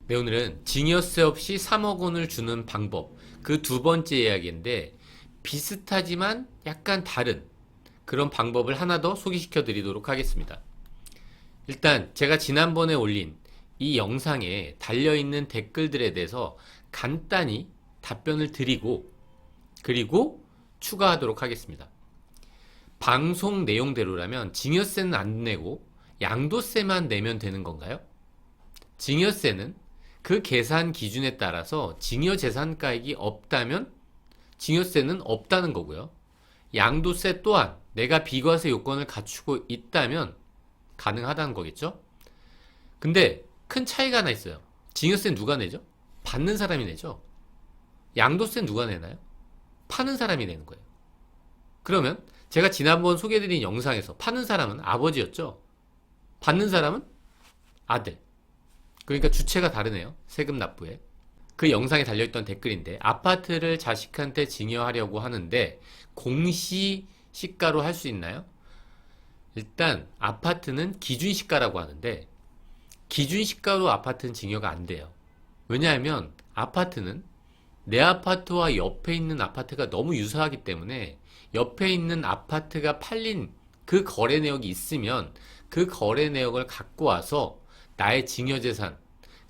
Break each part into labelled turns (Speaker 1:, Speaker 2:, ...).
Speaker 1: 네, 오늘은 증여세 없이 3억 원을 주는 방법, 그 두 번째 이야기인데 비슷하지만 약간 다른 그런 방법을 하나 더 소개시켜 드리도록 하겠습니다. 일단 제가 지난번에 올린 이 영상에 달려있는 댓글들에 대해서 간단히 답변을 드리고 그리고 추가하도록 하겠습니다. 방송 내용대로라면 증여세는 안 내고 양도세만 내면 되는 건가요? 증여세는 그 계산 기준에 따라서 증여재산가액이 없다면 증여세는 없다는 거고요. 양도세 또한 내가 비과세 요건을 갖추고 있다면 가능하다는 거겠죠? 근데 큰 차이가 하나 있어요. 증여세는 누가 내죠? 받는 사람이 내죠. 양도세는 누가 내나요? 파는 사람이 내는 거예요. 그러면 제가 지난번 소개해드린 영상에서 파는 사람은 아버지였죠? 받는 사람은 아들. 그러니까 주체가 다르네요. 세금 납부에. 그 영상에 달려있던 댓글인데 아파트를 자식한테 증여하려고 하는데 공시시가로 할 수 있나요? 일단 아파트는 기준시가라고 하는데 기준시가로 아파트는 증여가 안 돼요. 왜냐하면 아파트는 내 아파트와 옆에 있는 아파트가 너무 유사하기 때문에 옆에 있는 아파트가 팔린 그 거래 내역이 있으면 그 거래 내역을 갖고 와서 나의 증여재산,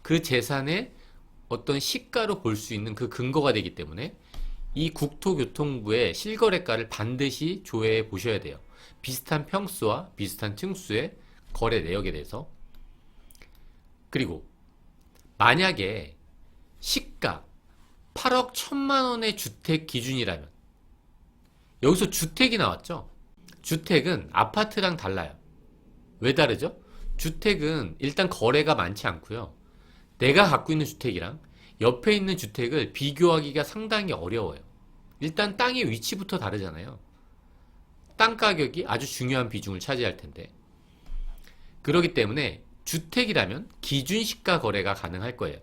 Speaker 1: 그 재산의 어떤 시가로 볼 수 있는 그 근거가 되기 때문에 이 국토교통부의 실거래가를 반드시 조회해 보셔야 돼요. 비슷한 평수와 비슷한 층수의 거래 내역에 대해서. 그리고 만약에 시가 8억 1천만 원의 주택 기준이라면 여기서 주택이 나왔죠? 주택은 아파트랑 달라요. 왜 다르죠? 주택은 일단 거래가 많지 않고요. 내가 갖고 있는 주택이랑 옆에 있는 주택을 비교하기가 상당히 어려워요. 일단 땅의 위치부터 다르잖아요. 땅 가격이 아주 중요한 비중을 차지할 텐데. 그렇기 때문에 주택이라면 기준시가 거래가 가능할 거예요.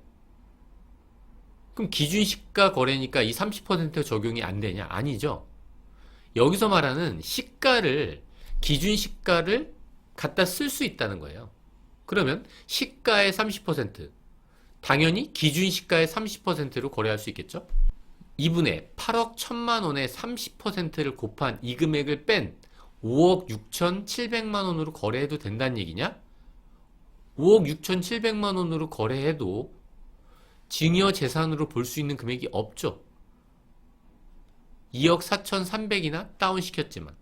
Speaker 1: 그럼 기준시가 거래니까 이 30% 적용이 안 되냐? 아니죠. 여기서 말하는 시가를, 기준시가를 갖다 쓸 수 있다는 거예요. 그러면 시가의 30%, 당연히 기준시가의 30%로 거래할 수 있겠죠? 이분의 8억 1천만 원의 30%를 곱한 이 금액을 뺀 5억 6천7백만 원으로 거래해도 된다는 얘기냐? 5억 6천7백만 원으로 거래해도 증여 재산으로 볼 수 있는 금액이 없죠. 2억 4천3백이나 다운시켰지만.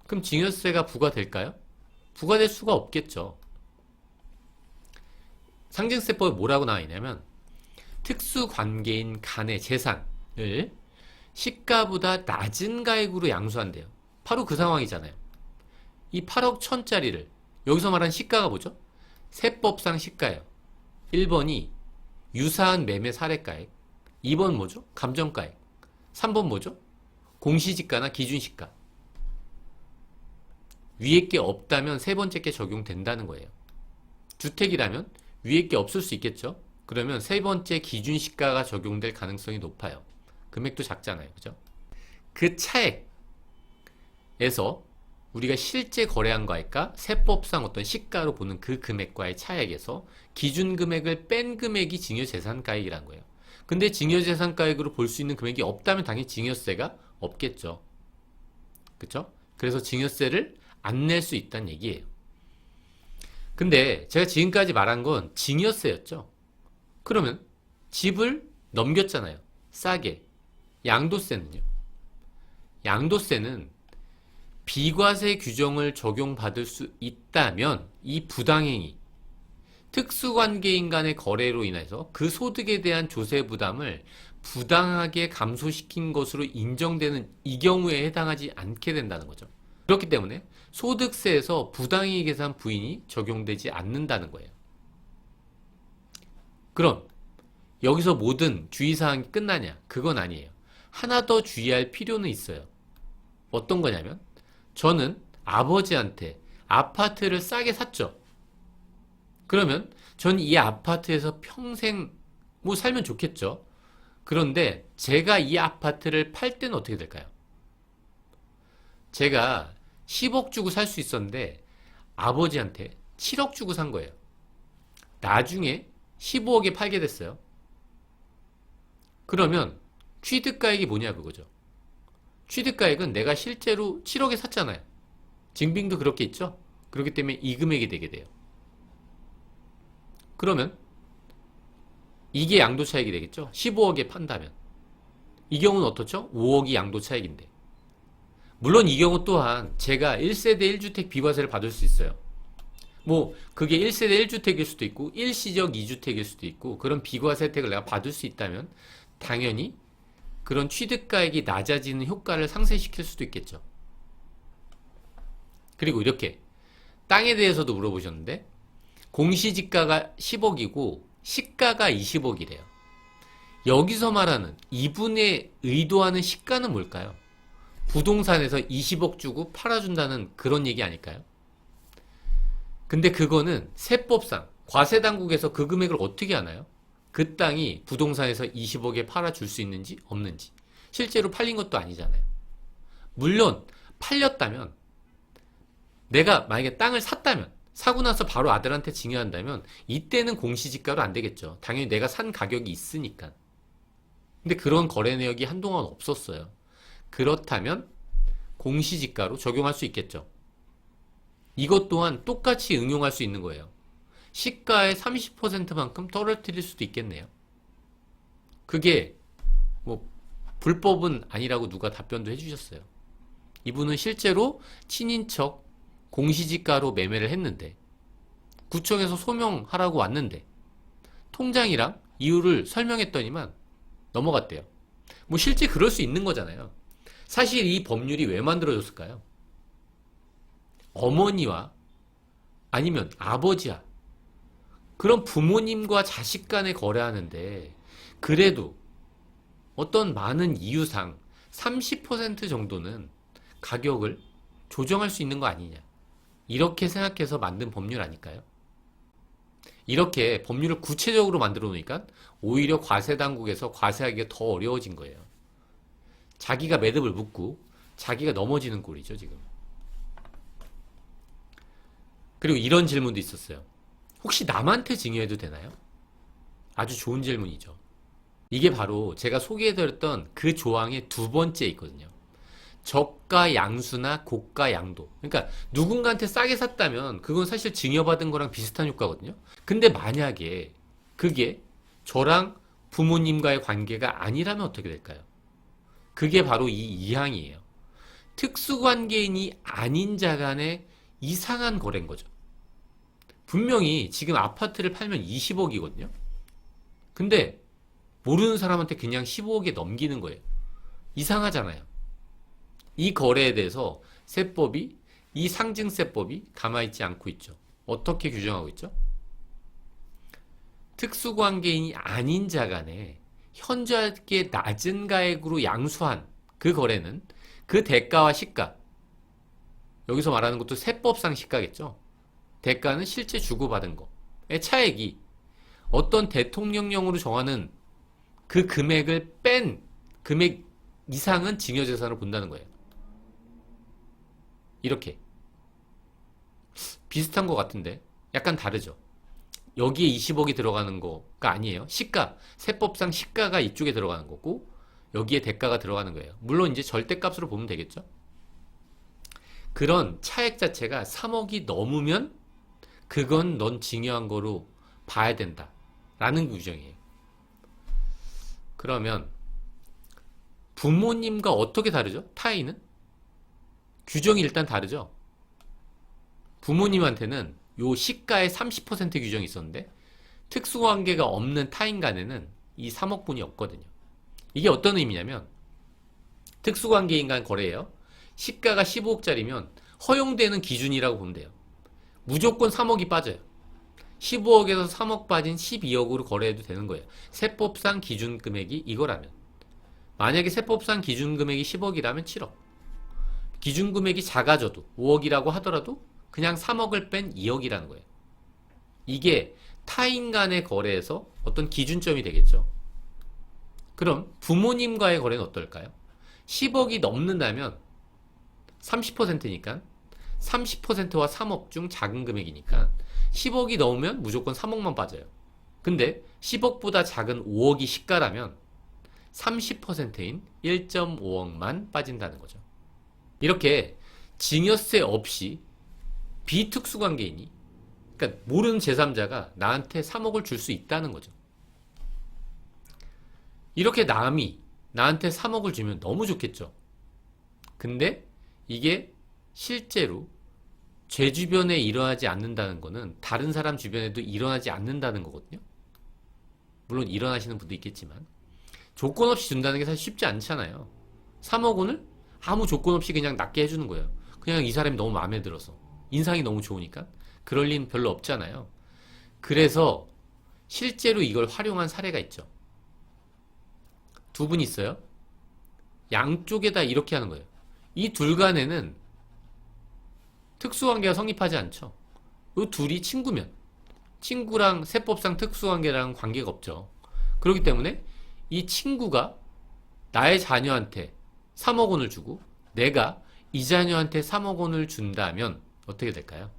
Speaker 1: 그럼 증여세가 부과될까요? 부과될 수가 없겠죠. 상증세법에 뭐라고 나와 있냐면 특수관계인 간의 재산을 시가보다 낮은 가액으로 양수한대요. 바로 그 상황이잖아요. 이 8억 1천짜리를 여기서 말하는 시가가 뭐죠? 세법상 시가예요. 1번이 유사한 매매 사례가액, 2번 뭐죠? 감정가액, 3번 뭐죠? 공시지가나 기준시가. 위에 게 없다면 세 번째 게 적용된다는 거예요. 주택이라면 위에 게 없을 수 있겠죠? 그러면 세 번째 기준시가가 적용될 가능성이 높아요. 금액도 작잖아요. 그죠? 그 차액에서 우리가 실제 거래한 거액과 세법상 어떤 시가로 보는 그 금액과의 차액에서 기준 금액을 뺀 금액이 증여재산가액이란 거예요. 근데 증여재산가액으로 볼 수 있는 금액이 없다면 당연히 증여세가 없겠죠. 그쵸? 그래서 증여세를 안 낼 수 있다는 얘기예요. 근데 제가 지금까지 말한 건 증여세였죠. 그러면 집을 넘겼잖아요. 싸게. 양도세는요? 양도세는 비과세 규정을 적용받을 수 있다면 이 부당행위, 특수관계인 간의 거래로 인해서 그 소득에 대한 조세 부담을 부당하게 감소시킨 것으로 인정되는 이 경우에 해당하지 않게 된다는 거죠. 그렇기 때문에 소득세에서 부당이익 계산 부인이 적용되지 않는다는 거예요. 그럼 여기서 모든 주의사항이 끝나냐? 그건 아니에요. 하나 더 주의할 필요는 있어요. 어떤 거냐면 저는 아버지한테 아파트를 싸게 샀죠. 그러면 전 이 아파트에서 평생 뭐 살면 좋겠죠. 그런데 제가 이 아파트를 팔 때는 어떻게 될까요? 제가 10억 주고 살 수 있었는데 아버지한테 7억 주고 산 거예요. 나중에 15억에 팔게 됐어요. 그러면 취득가액이 뭐냐 그거죠. 취득가액은 내가 실제로 7억에 샀잖아요. 증빙도 그렇게 있죠. 그렇기 때문에 이 금액이 되게 돼요. 그러면 이게 양도차익이 되겠죠. 15억에 판다면. 이 경우는 어떻죠? 5억이 양도차익인데. 물론 이 경우 또한 제가 1세대 1주택 비과세를 받을 수 있어요. 뭐 그게 1세대 1주택일 수도 있고 일시적 2주택일 수도 있고 그런 비과세 혜택을 내가 받을 수 있다면 당연히 그런 취득가액이 낮아지는 효과를 상쇄시킬 수도 있겠죠. 그리고 이렇게 땅에 대해서도 물어보셨는데 공시지가가 10억이고 시가가 20억이래요. 여기서 말하는 이분의 의도하는 시가는 뭘까요? 부동산에서 20억 주고 팔아준다는 그런 얘기 아닐까요? 근데 그거는 세법상 과세당국에서 그 금액을 어떻게 하나요? 그 땅이 부동산에서 20억에 팔아줄 수 있는지 없는지. 실제로 팔린 것도 아니잖아요. 물론 팔렸다면 내가 만약에 땅을 샀다면 사고 나서 바로 아들한테 증여한다면 이때는 공시지가로 안 되겠죠. 당연히 내가 산 가격이 있으니까. 근데 그런 거래 내역이 한동안 없었어요. 그렇다면 공시지가로 적용할 수 있겠죠. 이것 또한 똑같이 응용할 수 있는 거예요. 시가의 30%만큼 떨어뜨릴 수도 있겠네요. 그게 뭐 불법은 아니라고 누가 답변도 해주셨어요. 이분은 실제로 친인척 공시지가로 매매를 했는데 구청에서 소명하라고 왔는데 통장이랑 이유를 설명했더니만 넘어갔대요. 뭐 실제 그럴 수 있는 거잖아요. 사실 이 법률이 왜 만들어졌을까요? 어머니와 아니면 아버지와 그런 부모님과 자식 간에 거래하는데 그래도 어떤 많은 이유상 30% 정도는 가격을 조정할 수 있는 거 아니냐. 이렇게 생각해서 만든 법률 아닐까요? 이렇게 법률을 구체적으로 만들어 놓으니까 오히려 과세당국에서 과세하기가 더 어려워진 거예요. 자기가 매듭을 묻고 자기가 넘어지는 꼴이죠, 지금. 그리고 이런 질문도 있었어요. 혹시 남한테 증여해도 되나요? 아주 좋은 질문이죠. 이게 바로 제가 소개해드렸던 그 조항의 두 번째 있거든요. 저가 양수나 고가 양도. 그러니까 누군가한테 싸게 샀다면 그건 사실 증여받은 거랑 비슷한 효과거든요. 근데 만약에 그게 저랑 부모님과의 관계가 아니라면 어떻게 될까요? 그게 바로 이 2항이에요. 특수관계인이 아닌 자 간의 이상한 거래인 거죠. 분명히 지금 아파트를 팔면 20억이거든요. 근데 모르는 사람한테 그냥 15억에 넘기는 거예요. 이상하잖아요. 이 거래에 대해서 세법이, 이 상증세법이 가만있지 않고 있죠. 어떻게 규정하고 있죠? 특수관계인이 아닌 자 간에 현저하게 낮은 가액으로 양수한 그 거래는 그 대가와 시가, 여기서 말하는 것도 세법상 시가겠죠. 대가는 실제 주고받은 거의 차액이 어떤 대통령령으로 정하는 그 금액을 뺀 금액 이상은 증여재산으로 본다는 거예요. 이렇게 비슷한 것 같은데 약간 다르죠. 여기에 20억이 들어가는 거가 아니에요. 시가, 세법상 시가가 이쪽에 들어가는 거고 여기에 대가가 들어가는 거예요. 물론 이제 절대값으로 보면 되겠죠. 그런 차액 자체가 3억이 넘으면 그건 넌 증여한 거로 봐야 된다 라는 규정이에요. 그러면 부모님과 어떻게 다르죠? 타인은? 규정이 일단 다르죠. 부모님한테는 요 시가의 30% 규정이 있었는데 특수관계가 없는 타인 간에는 이 3억분이 없거든요. 이게 어떤 의미냐면 특수관계인 간 거래예요. 시가가 15억짜리면 허용되는 기준이라고 보면 돼요. 무조건 3억이 빠져요. 15억에서 3억 빠진 12억으로 거래해도 되는 거예요. 세법상 기준 금액이 이거라면. 만약에 세법상 기준 금액이 10억이라면 7억. 기준 금액이 작아져도 5억이라고 하더라도 그냥 3억을 뺀 2억이라는 거예요. 이게 타인 간의 거래에서 어떤 기준점이 되겠죠. 그럼 부모님과의 거래는 어떨까요? 10억이 넘는다면 30%니까 30%와 3억 중 작은 금액이니까 10억이 넘으면 무조건 3억만 빠져요. 근데 10억보다 작은 5억이 시가라면 30%인 1.5억만 빠진다는 거죠. 이렇게 증여세 없이 비특수관계인이, 그러니까 모르는 제3자가 나한테 3억을 줄 수 있다는 거죠. 이렇게 남이 나한테 3억을 주면 너무 좋겠죠. 근데 이게 실제로 제 주변에 일어나지 않는다는 거는 다른 사람 주변에도 일어나지 않는다는 거거든요. 물론 일어나시는 분도 있겠지만 조건 없이 준다는 게 사실 쉽지 않잖아요. 3억 원을 아무 조건 없이 그냥 낫게 해주는 거예요. 그냥 이 사람이 너무 마음에 들어서, 인상이 너무 좋으니까. 그럴 리는 별로 없잖아요. 그래서 실제로 이걸 활용한 사례가 있죠. 두 분 있어요. 양쪽에다 이렇게 하는 거예요. 이 둘 간에는 특수관계가 성립하지 않죠. 이 둘이 친구면 친구랑 세법상 특수관계랑 관계가 없죠. 그렇기 때문에 이 친구가 나의 자녀한테 3억 원을 주고 내가 이 자녀한테 3억 원을 준다면 어떻게 될까요?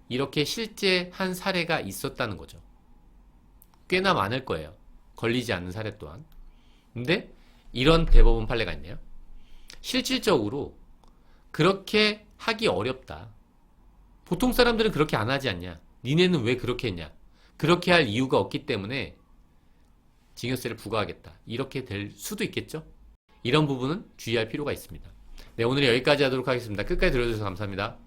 Speaker 1: 이렇게 실제 한 사례가 있었다는 거죠. 꽤나 많을 거예요. 걸리지 않는 사례 또한. 근데 이런 대법원 판례가 있네요. 실질적으로 그렇게 하기 어렵다. 보통 사람들은 그렇게 안 하지 않냐? 니네는 왜 그렇게 했냐? 그렇게 할 이유가 없기 때문에 증여세를 부과하겠다. 이렇게 될 수도 있겠죠? 이런 부분은 주의할 필요가 있습니다. 네, 오늘 여기까지 하도록 하겠습니다. 끝까지 들어주셔서 감사합니다.